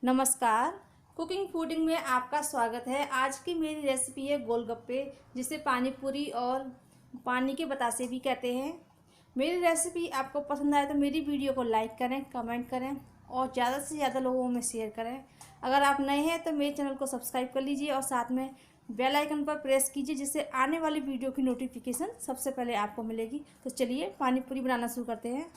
नमस्कार। Cooking fooding में आपका स्वागत है। आज की मेरी रेसिपी है गोलगप्पे, जिसे पानी पूरी और पानी के बतासे भी कहते हैं। मेरी रेसिपी आपको पसंद आए तो मेरी वीडियो को लाइक करें, कमेंट करें और ज़्यादा से ज़्यादा लोगों में शेयर करें। अगर आप नए हैं तो मेरे चैनल को सब्सक्राइब कर लीजिए और साथ में बेल आइकन पर प्रेस कीजिए, जिससे आने वाली वीडियो की नोटिफिकेशन सबसे पहले आपको मिलेगी। तो चलिए पानी पूरी बनाना शुरू करते हैं।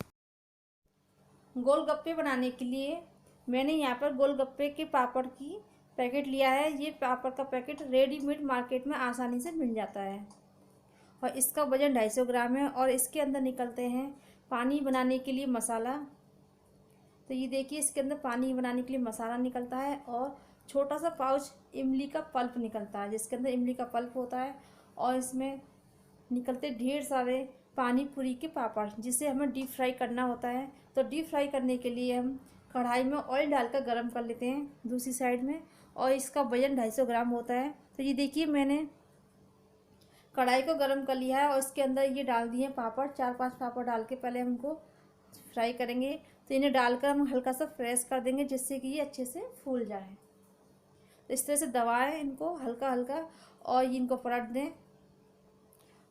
गोलगप्पे बनाने के लिए मैंने यहाँ पर गोलगप्पे के पापड़ की पैकेट लिया है। ये पापड़ का पैकेट रेडीमेड मार्केट में आसानी से मिल जाता है और इसका वजन 250 ग्राम है। और इसके अंदर निकलते हैं पानी बनाने के लिए मसाला। तो ये देखिए, इसके अंदर पानी बनाने के लिए मसाला निकलता है और छोटा सा पाउच इमली का पल्प निकलता है, जिसके अंदर इमली का पल्प होता है। और इसमें निकलते ढेर सारे पानी पूरी के पापड़, जिसे हमें डीप फ्राई करना होता है। तो डीप फ्राई करने के लिए हम कढ़ाई में ऑयल डालकर गरम कर लेते हैं दूसरी साइड में, और इसका वजन 250 ग्राम होता है। तो ये देखिए, मैंने कढ़ाई को गरम कर लिया है और इसके अंदर ये डाल दिए पापड़। 4-5 पापड़ डाल के पहले हम इनको फ्राई करेंगे। तो इन्हें डालकर हम हल्का सा प्रेस कर देंगे, जिससे कि ये अच्छे से फूल जाए। तो इस तरह से दबाएं इनको हल्का हल्का और इनको पलट दें,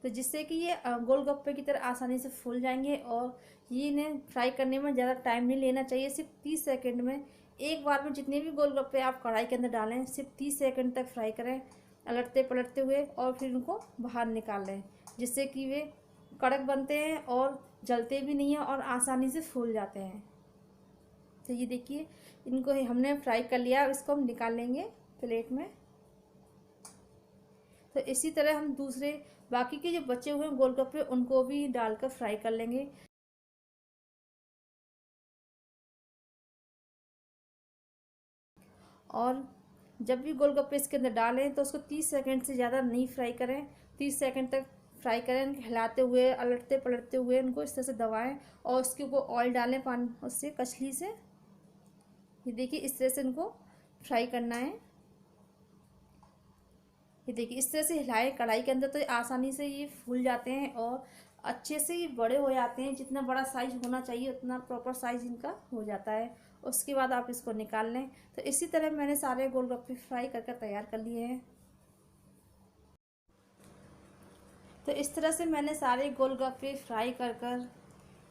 तो जिससे कि ये गोलगप्पे की तरह आसानी से फूल जाएंगे। और ये इन्हें फ्राई करने में ज़्यादा टाइम नहीं लेना चाहिए, सिर्फ 30 सेकंड में। एक बार में जितने भी गोलगप्पे आप कढ़ाई के अंदर डालें, सिर्फ 30 सेकंड तक फ्राई करें, अलटते पलटते हुए, और फिर उनको बाहर निकाल लें, जिससे कि वे कड़क बनते हैं और जलते भी नहीं हैं और आसानी से फूल जाते हैं। तो ये देखिए, इनको हमने फ्राई कर लिया। इसको हम निकाल लेंगे प्लेट में। तो इसी तरह हम दूसरे बाकी के जो बचे हुए गोलगप्पे उनको भी डालकर फ्राई कर लेंगे। और जब भी गोलगप्पे इसके अंदर डालें तो उसको 30 सेकंड से ज़्यादा नहीं फ्राई करें। 30 सेकंड तक फ्राई करें, हिलाते हुए, अलटते पलटते हुए उनको इस तरह से दबाएं और उसके ऊपर ऑयल डालें पानी उससे कछली से। ये देखिए, इस तरह से इनको फ्राई करना है। ये देखिए, इस तरह से हिलाएं कढ़ाई के अंदर, तो आसानी से ये फूल जाते हैं और अच्छे से ये बड़े हो जाते हैं। जितना बड़ा साइज होना चाहिए उतना प्रॉपर साइज इनका हो जाता है। उसके बाद आप इसको निकाल लें। तो इसी तरह मैंने सारे गोलगप्पे फ्राई करके तैयार कर लिए हैं। तो इस तरह से मैंने सारे गोलगप्पे फ्राई कर कर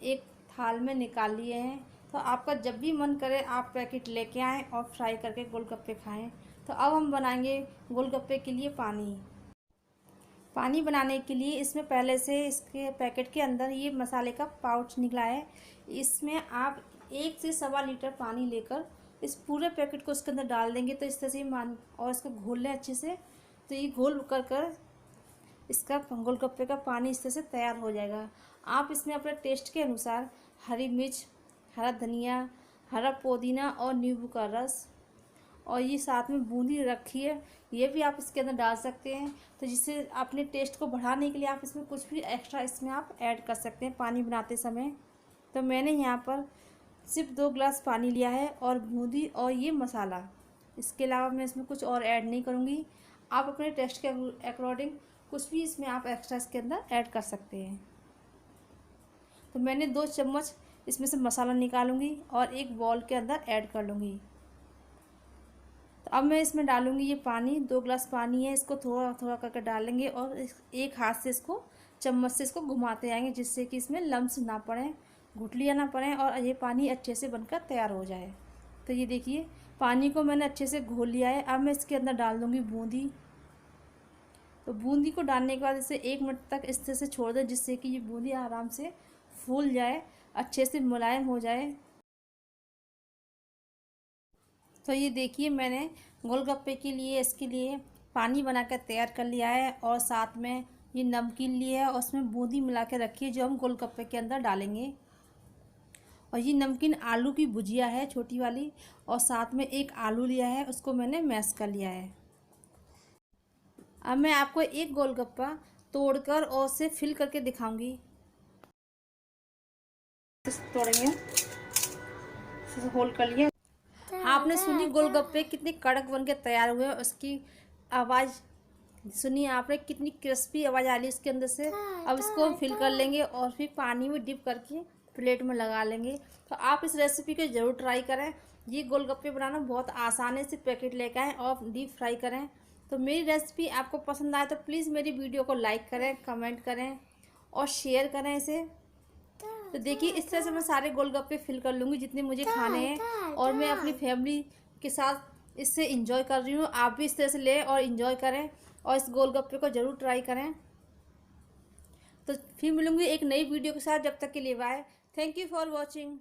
एक थाल में निकाल लिए हैं। तो आपका जब भी मन करे आप पैकेट लेके आएँ और फ्राई करके गोलगप्पे खाएँ। तो अब हम बनाएंगे गोलगप्पे के लिए पानी बनाने के लिए इसमें पहले से इसके पैकेट के अंदर ये मसाले का पाउच निकला है। इसमें आप 1 से 1.25 लीटर पानी लेकर इस पूरे पैकेट को इसके अंदर डाल देंगे। तो इस तरह से और इसको घोल लें अच्छे से। तो ये घोल कर इसका गोलगप्पे का पानी इस तरह से तैयार हो जाएगा। आप इसमें अपने टेस्ट के अनुसार हरी मिर्च, हरा धनिया, हरा पुदीना और नींबू का रस, और ये साथ में बूंदी रखी है, ये भी आप इसके अंदर डाल सकते हैं। तो जिससे अपने टेस्ट को बढ़ाने के लिए आप इसमें कुछ भी एक्स्ट्रा इसमें आप ऐड कर सकते हैं पानी बनाते समय। तो मैंने यहाँ पर सिर्फ 2 गिलास पानी लिया है और बूंदी और ये मसाला। इसके अलावा मैं इसमें कुछ और ऐड नहीं करूँगी। आप अपने टेस्ट के अकॉर्डिंग कुछ भी इसमें आप एक्स्ट्रा इसके अंदर ऐड कर सकते हैं। तो मैंने 2 चम्मच इसमें से मसाला निकालूंगी और एक बॉल के अंदर ऐड कर लूँगी। तो अब मैं इसमें डालूंगी ये पानी। 2 गिलास पानी है, इसको थोड़ा थोड़ा करके डालेंगे और एक हाथ से इसको चम्मच से इसको घुमाते आएंगे, जिससे कि इसमें लम्स ना पड़ें, गुठलियाँ ना पड़ें और ये पानी अच्छे से बनकर तैयार हो जाए। तो ये देखिए, पानी को मैंने अच्छे से घोल लिया है। अब मैं इसके अंदर डाल दूँगी बूंदी। तो बूंदी को डालने के बाद इसे 1 मिनट तक इस तरह से छोड़ दें, जिससे कि ये बूंदी आराम से फूल जाए, अच्छे से मुलायम हो जाए। तो ये देखिए, मैंने गोलगप्पे के लिए इसके लिए पानी बनाकर तैयार कर लिया है और साथ में ये नमकीन लिया है और उसमें बूंदी मिला के रखी है, जो हम गोलगप्पे के अंदर डालेंगे। और ये नमकीन आलू की भुजिया है छोटी वाली, और साथ में एक आलू लिया है, उसको मैंने मैश कर लिया है। अब मैं आपको एक गोलगप्पा तोड़कर और उसे फिल करके दिखाऊंगी। तोड़ेंगे, होल कर लिए। आपने सुनी गोलगप्पे कितने कड़क बन के तैयार हुए, उसकी आवाज़ सुनिए आपने, कितनी क्रिस्पी आवाज़ आ रही है इसके अंदर से। अब इसको हम फिल कर लेंगे और फिर पानी में डिप करके प्लेट में लगा लेंगे। तो आप इस रेसिपी को ज़रूर ट्राई करें ये गोलगप्पे बनाना बहुत आसानी से पैकेट लेकर आएँ और डीप फ्राई करें। तो मेरी रेसिपी आपको पसंद आए तो प्लीज़ मेरी वीडियो को लाइक करें, कमेंट करें और शेयर करें इसे। तो देखिए इस तरह से मैं सारे गोलगप्पे फिल कर लूँगी जितने मुझे खाने हैं, और मैं अपनी फैमिली के साथ इससे इंजॉय कर रही हूँ। आप भी इस तरह से लें और इंजॉय करें और इस गोलगप्पे को ज़रूर ट्राई करें। तो फिर मिलूँगी एक नई वीडियो के साथ, जब तक के लिए bye. Thank you for watching.